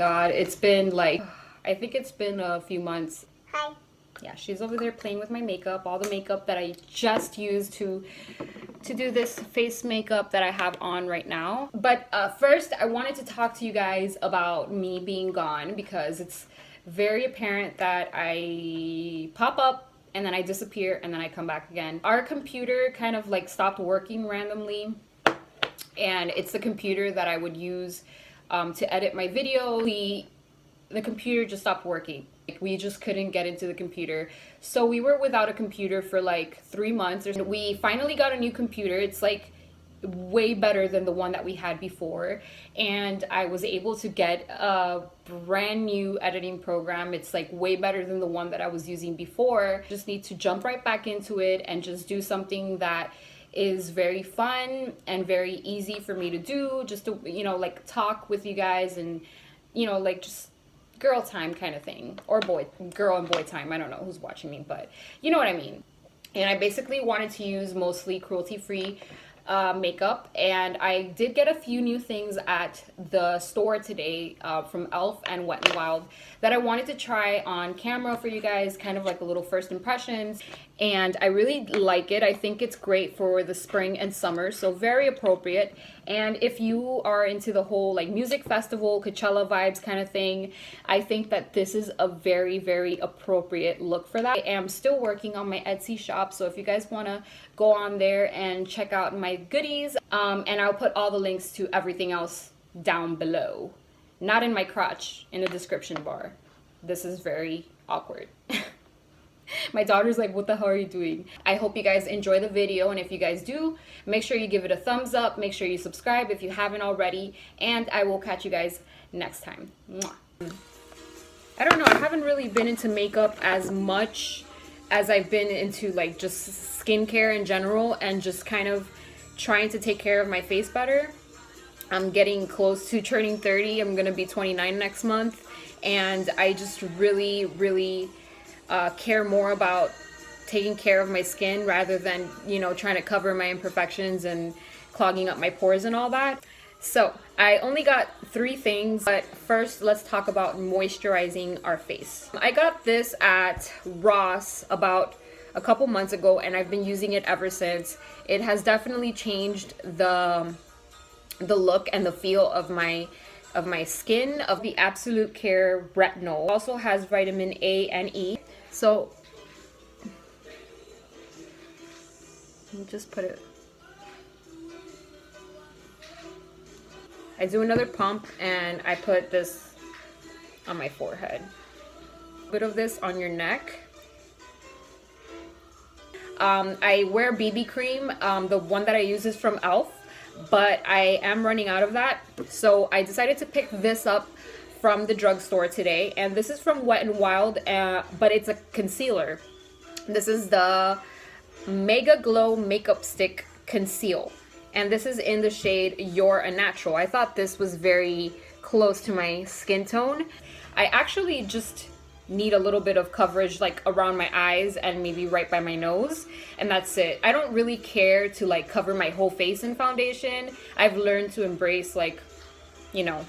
god, it's been like, I think it's been a few months. Hi. Yeah, she's over there playing with my makeup, all the makeup that I just used to do this face makeup that I have on right now. But first, I wanted to talk to you guys about me being gone, because it's very apparent that I pop up and then I disappear and then I come back again. Our computer kind of like stopped working randomly, and it's the computer that I would use to edit my video. The computer just stopped working. Like, we just couldn't get into the computer. So we were without a computer for like 3 months. We finally got a new computer. It's like way better than the one that we had before. And I was able to get a brand new editing program. It's like way better than the one that I was using before. Just need to jump right back into it and just do something that is very fun and very easy for me to do. Just to, you know, like talk with you guys and, you know, like just girl time kind of thing, or girl and boy time. I don't know who's watching me, but you know what I mean. And I basically wanted to use mostly cruelty-free makeup, and I did get a few new things at the store today from e.l.f. and Wet n Wild that I wanted to try on camera for you guys, kind of like a little first impressions. And I really like it. I think it's great for the spring and summer, so very appropriate. And if you are into the whole like music festival, Coachella vibes kind of thing, I think that this is a very, very appropriate look for that. I am still working on my Etsy shop, so if you guys want to go on there and check out my goodies, and I'll put all the links to everything else down below. Not in my crotch, in the description bar. This is very awkward. My daughter's like, what the hell are you doing? I hope you guys enjoy the video, and if you guys do, make sure you give it a thumbs up, make sure you subscribe if you haven't already, and I will catch you guys next time. Mwah. I don't know, I haven't really been into makeup as much as I've been into like just skincare in general, and just kind of trying to take care of my face better. I'm getting close to turning 30. I'm gonna be 29 next month, and I just really care more about taking care of my skin rather than, you know, trying to cover my imperfections and clogging up my pores and all that. So I only got 3 things, but first let's talk about moisturizing our face. I got this at Ross about a couple months ago, and I've been using it ever since. It has definitely changed the look and the feel of my skin. Of the Absolute Care Retinol. It also has vitamin A and E. So let me just put it. I do another pump and I put this on my forehead. A bit of this on your neck. I wear BB cream. The one that I use is from e.l.f. but I am running out of that, so I decided to pick this up from the drugstore today, and this is from Wet n Wild, but it's a concealer. This is the Mega Glow Makeup Stick Conceal, and this is in the shade You're a Natural. I thought this was very close to my skin tone. I actually just need a little bit of coverage like around my eyes and maybe right by my nose, and that's it. I don't really care to like cover my whole face in foundation. I've learned to embrace, like, you know,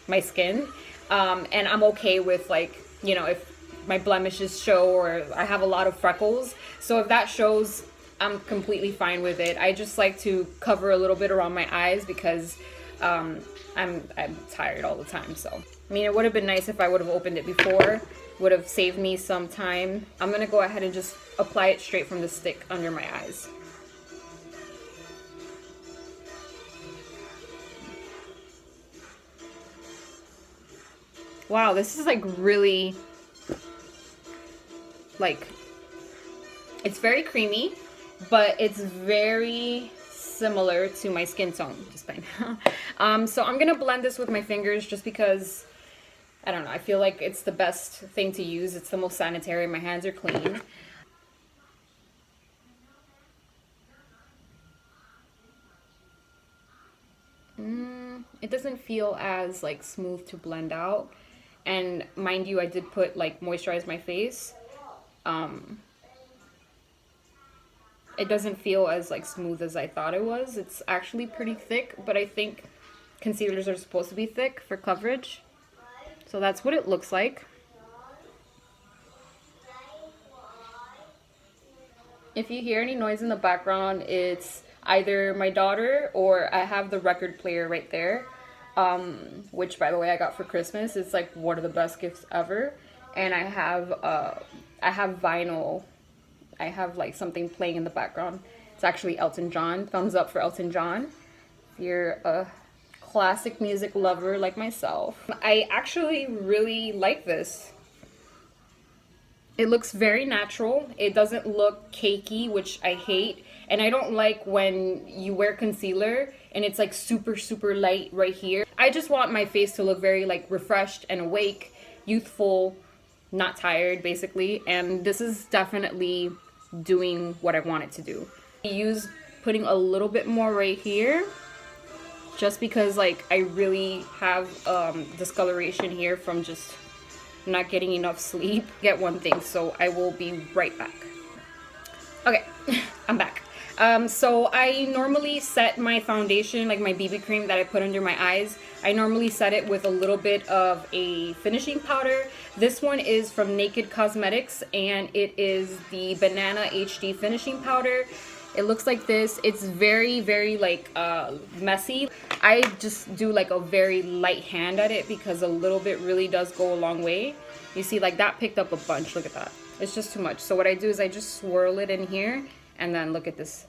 my skin, and I'm okay with, like, you know, if my blemishes show or I have a lot of freckles, so if that shows, I'm completely fine with it. I just like to cover a little bit around my eyes because I'm tired all the time. So I mean, it would have been nice if I would have opened it before. Would have saved me some time. I'm gonna go ahead and just apply it straight from the stick under my eyes. Wow, this is like really, like, it's very creamy, but it's very similar to my skin tone. Just fine. So I'm gonna blend this with my fingers just because, I don't know, I feel like it's the best thing to use. It's the most sanitary. My hands are clean. It doesn't feel as like smooth to blend out. And mind you, I did put like moisturize my face. It doesn't feel as like smooth as I thought it was. It's actually pretty thick, but I think concealers are supposed to be thick for coverage. So that's what it looks like. If you hear any noise in the background, it's either my daughter or I have the record player right there, which by the way I got for Christmas. It's like one of the best gifts ever. And I have vinyl. I have like something playing in the background. It's actually Elton John. Thumbs up for Elton John. If you're a classic music lover like myself. I actually really like this. It looks very natural. It doesn't look cakey, which I hate. And I don't like when you wear concealer and it's like super, super light right here. I just want my face to look very like refreshed and awake, youthful, not tired basically. And this is definitely doing what I want it to do. I use putting a little bit more right here just because like I really have discoloration here from just not getting enough sleep. Get one thing, so I will be right back. Okay, I'm back. So I normally set my foundation, like my BB cream that I put under my eyes, I normally set it with a little bit of a finishing powder. This one is from Naked Cosmetics and it is the Banana HD finishing powder. It looks like this. It's very, very like messy. I just do like a very light hand at it because a little bit really does go a long way. You see, like that picked up a bunch. Look at that. It's just too much. So what I do is I just swirl it in here and then look at this.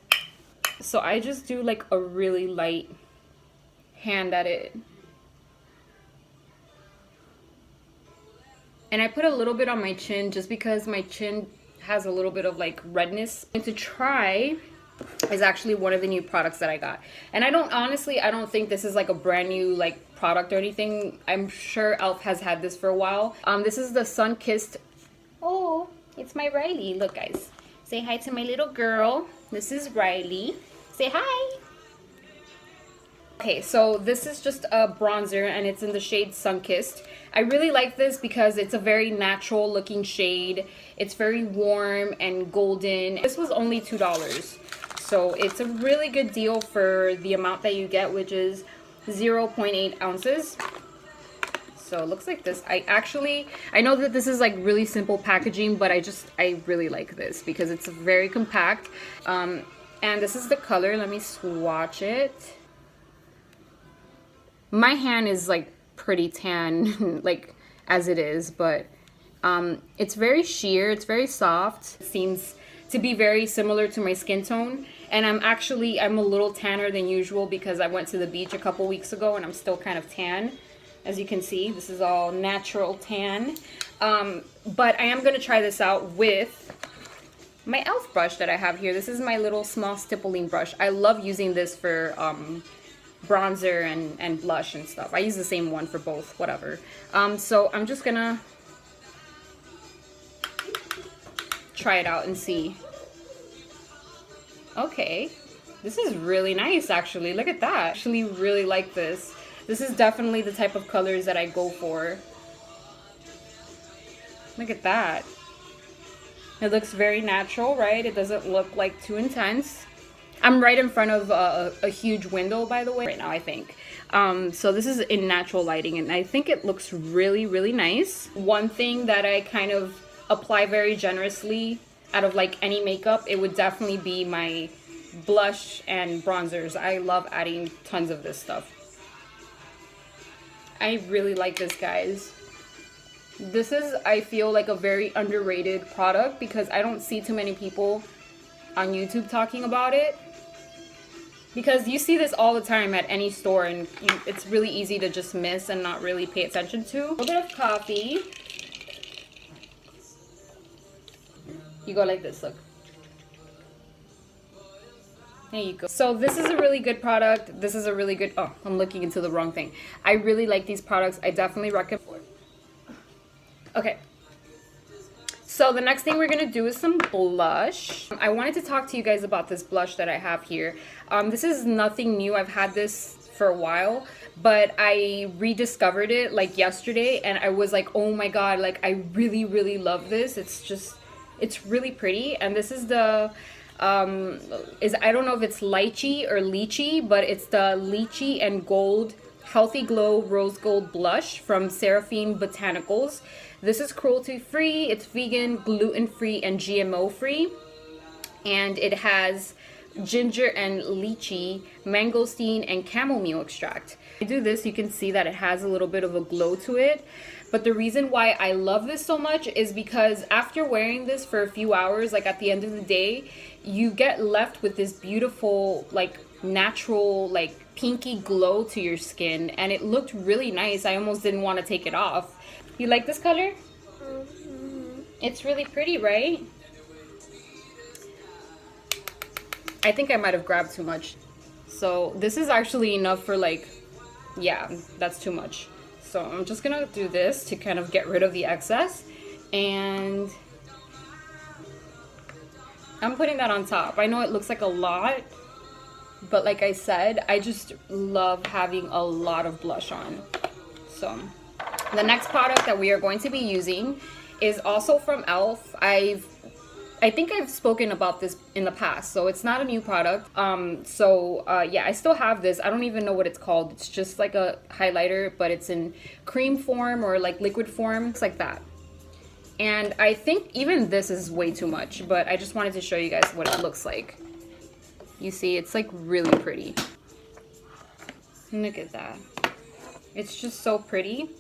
So I just do like a really light hand at it. And I put a little bit on my chin just because my chin has a little bit of like redness. And to try is actually one of the new products that I got. And I don't think this is like a brand new like product or anything. I'm sure e.l.f. has had this for a while. This is the Sunkissed. Oh, it's my Riley. Look guys, say hi to my little girl. This is Riley. Say hi. Okay, so this is just a bronzer and it's in the shade Sunkissed. I really like this because it's a very natural looking shade. It's very warm and golden. This was only $2. So it's a really good deal for the amount that you get, which is 0.8 ounces. So it looks like this. I know that this is like really simple packaging, but I really like this because it's very compact. And this is the color. Let me swatch it. My hand is like pretty tan, like as it is, but it's very sheer, it's very soft. It seems to be very similar to my skin tone. And I'm a little tanner than usual because I went to the beach a couple weeks ago and I'm still kind of tan. As you can see, this is all natural tan. But I am gonna try this out with my e.l.f. brush that I have here. This is my little small stippling brush. I love using this for bronzer and blush and stuff. I use the same one for both, whatever. So I'm just gonna try it out and see. Okay, this is really nice actually. Look at that. I actually really like this. This is definitely the type of colors that I go for. Look at that. It looks very natural, right? It doesn't look like too intense. I'm right in front of a huge window, by the way, right now, I think. So this is in natural lighting, and I think it looks really, really nice. One thing that I kind of apply very generously out of like any makeup, it would definitely be my blush and bronzers. I love adding tons of this stuff. I really like this, guys. This is, I feel like, a very underrated product because I don't see too many people on YouTube talking about it. Because you see this all the time at any store and it's really easy to just miss and not really pay attention to. A little bit of coffee. You go like this, look. There you go. So this is a really good product. This is a really good, oh, I'm looking into the wrong thing. I really like these products. I definitely recommend. Okay. So the next thing we're going to do is some blush. I wanted to talk to you guys about this blush that I have here. This is nothing new. I've had this for a while, but I rediscovered it like yesterday and I was like, oh my god, like I really, really love this. It's really pretty. And this is the, I don't know if it's lychee or lychee, but it's the lychee and gold Healthy Glow Rose Gold Blush from Seraphine Botanicals. This is cruelty free, it's vegan, gluten free, and GMO free. And it has ginger and lychee, mangosteen, and chamomile extract. I do this, you can see that it has a little bit of a glow to it. But the reason why I love this so much is because after wearing this for a few hours, like at the end of the day, you get left with this beautiful, like natural, like pinky glow to your skin. And it looked really nice. I almost didn't want to take it off. You like this color? Mm-hmm. It's really pretty, right? I think I might have grabbed too much. So this is actually enough for like, yeah, that's too much. So I'm just gonna do this to kind of get rid of the excess, and I'm putting that on top. I know it looks like a lot, but like I said, I just love having a lot of blush on. So the next product that we are going to be using is also from e.l.f. I think I've spoken about this in the past, so it's not a new product. Yeah, I still have this. I don't even know what it's called. It's just like a highlighter, but it's in cream form or like liquid form. It's like that. And I think even this is way too much, but I just wanted to show you guys what it looks like. You see, it's like really pretty. Look at that. It's just so pretty.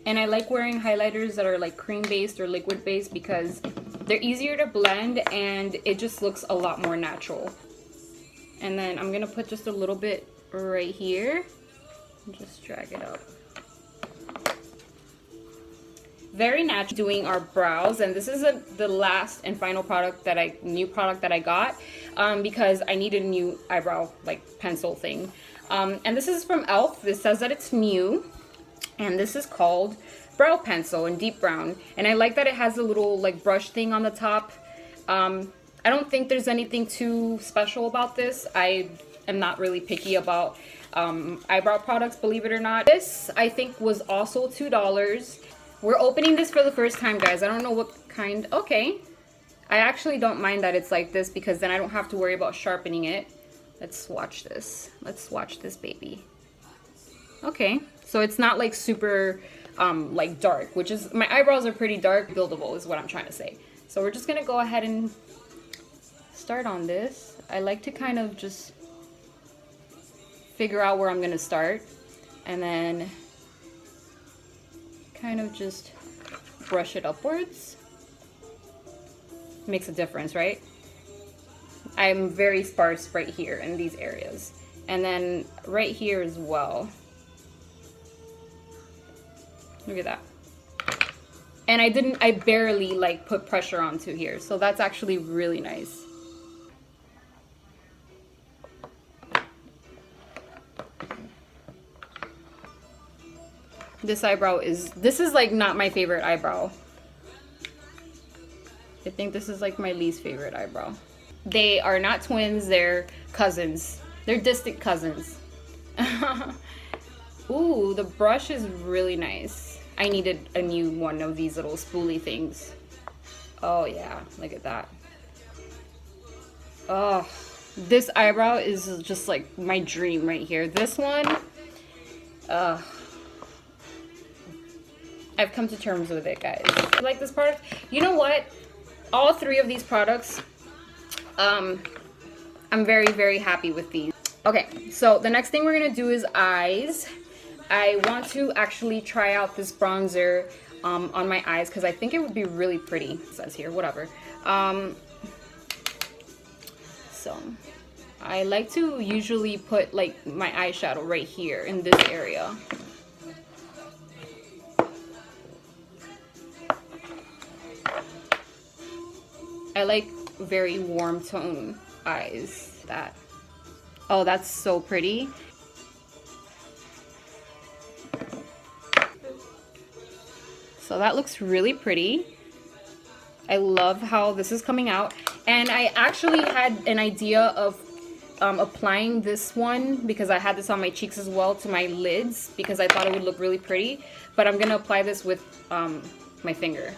And I like wearing highlighters that are like cream based or liquid based because they're easier to blend and it just looks a lot more natural. And then I'm gonna put just a little bit right here and just drag it up. Very natural. Doing our brows, and this is the last and final product that new product that I got because I needed a new eyebrow like pencil thing. And this is from e.l.f. This says that it's new. And this is called Brow Pencil in Deep Brown. And I like that it has a little like brush thing on the top. I don't think there's anything too special about this. I am not really picky about eyebrow products, believe it or not. This, I think, was also $2. We're opening this for the first time, guys. I don't know what kind. Okay. I actually don't mind that it's like this because then I don't have to worry about sharpening it. Let's swatch this. Let's swatch this baby. Okay. So it's not like super like dark, which is, my eyebrows are pretty dark, buildable is what I'm trying to say. So we're just gonna go ahead and start on this. I like to kind of just figure out where I'm gonna start and then kind of just brush it upwards. Makes a difference, right? I'm very sparse right here in these areas. And then right here as well. Look at that. And I barely like put pressure onto here. So that's actually really nice. This is like not my favorite eyebrow. I think this is like my least favorite eyebrow. They are not twins, they're cousins. They're distant cousins. Ooh, the brush is really nice. I needed a new one of these little spoolie things. Oh yeah, look at that. Oh, this eyebrow is just like my dream right here. This one, I've come to terms with it, guys. You like this product? You know what? All three of these products, I'm very, very happy with these. Okay, so the next thing we're gonna do is eyes. I want to actually try out this bronzer on my eyes because I think it would be really pretty. It says here, whatever. So I like to usually put like my eyeshadow right here in this area. I like very warm tone eyes. Oh, that's so pretty. So that looks really pretty. I love how this is coming out. And I actually had an idea of applying this one because I had this on my cheeks as well to my lids because I thought it would look really pretty. But I'm gonna apply this with my finger.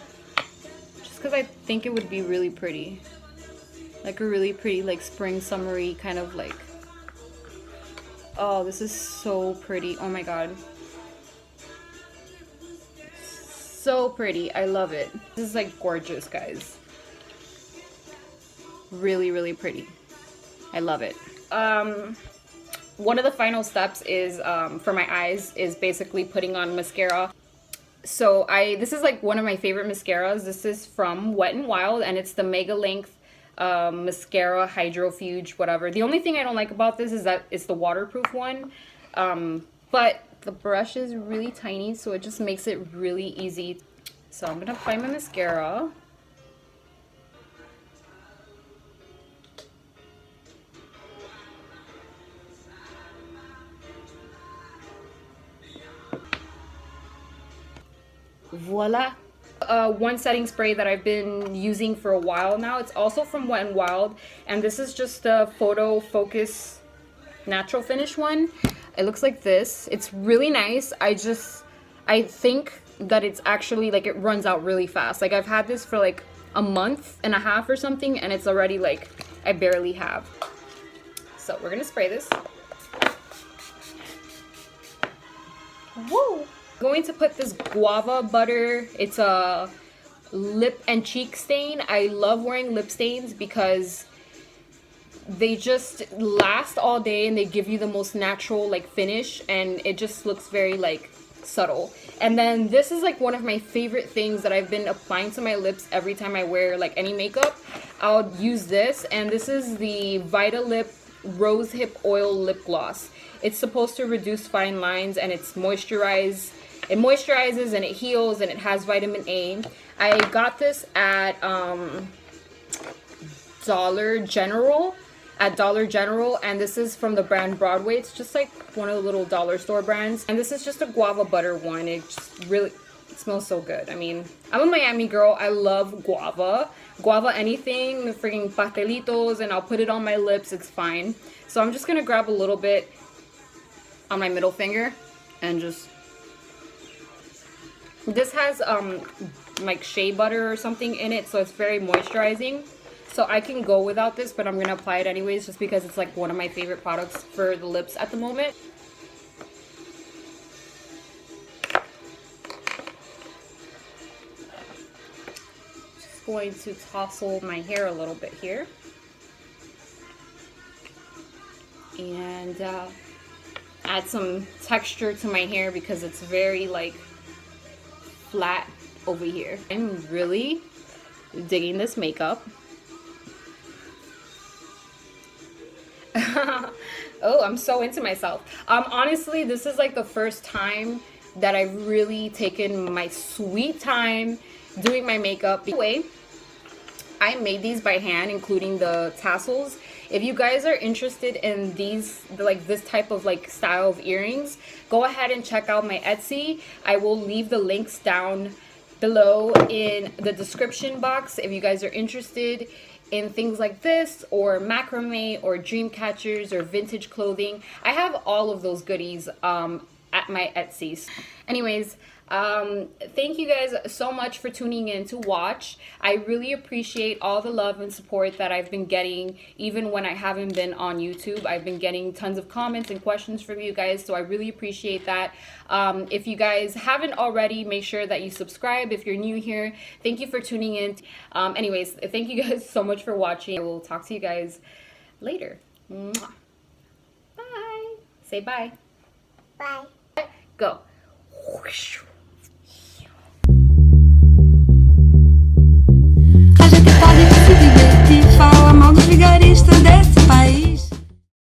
Just because I think it would be really pretty. Like a really pretty like spring summery kind of like. Oh, this is so pretty. Oh my god. So pretty. I love it. This is like gorgeous, guys. Really, really pretty. I love it. One of the final steps is for my eyes is basically putting on mascara. So this is like one of my favorite mascaras. This is from Wet n Wild, and it's the Mega Length mascara hydrofuge whatever. The only thing I don't like about this is that it's the waterproof one, but the brush is really tiny, so it just makes it really easy. So I'm gonna apply my mascara. Voila. One setting spray that I've been using for a while now. It's also from Wet n Wild, and this is just a Photo Focus Natural Finish one. It looks like this. It's really nice. I think that it's actually like it runs out really fast. Like I've had this for like a month and a half or something, and it's already like I barely have. So we're gonna spray this. Woo! Going to put this guava butter. It's a lip and cheek stain. I love wearing lip stains because they just last all day and they give you the most natural like finish, and it just looks very like subtle. And then this is like one of my favorite things that I've been applying to my lips every time I wear like any makeup. I'll use this, and this is the Vitalip Rose Hip Oil Lip Gloss. It's supposed to reduce fine lines, and it moisturizes and it heals, and it has vitamin A. I got this at Dollar General, and this is from the brand Broadway. It's just like one of the little dollar store brands, and this is just a guava butter one. It smells so good. I mean, I'm a Miami girl. I love guava anything, the freaking pastelitos, and I'll put it on my lips. It's fine. So I'm just gonna grab a little bit on my middle finger and just, this has like shea butter or something in it, so it's very moisturizing. So I can go without this, but I'm gonna apply it anyways just because it's like one of my favorite products for the lips at the moment. Just going to tousle my hair a little bit here. And add some texture to my hair because it's very like flat over here. I'm really digging this makeup. Oh, I'm so into myself. Honestly, this is like the first time that I've really taken my sweet time doing my makeup. Anyway, I made these by hand, including the tassels. If you guys are interested in these, like this type of like style of earrings, go ahead and check out my Etsy. I will leave the links down below in the description box if you guys are interested in things like this, or macrame, or dream catchers, or vintage clothing. I have all of those goodies at my Etsy. Anyways, thank you guys so much for tuning in to watch. I really appreciate all the love and support that I've been getting, even when I haven't been on YouTube. I've been getting tons of comments and questions from you guys, so I really appreciate that. If you guys haven't already, make sure that you subscribe if you're new here. Thank you for tuning in. Anyways, thank you guys so much for watching. I will talk to you guys later. Mwah. Bye. Say bye. Bye. Go. Whoosh.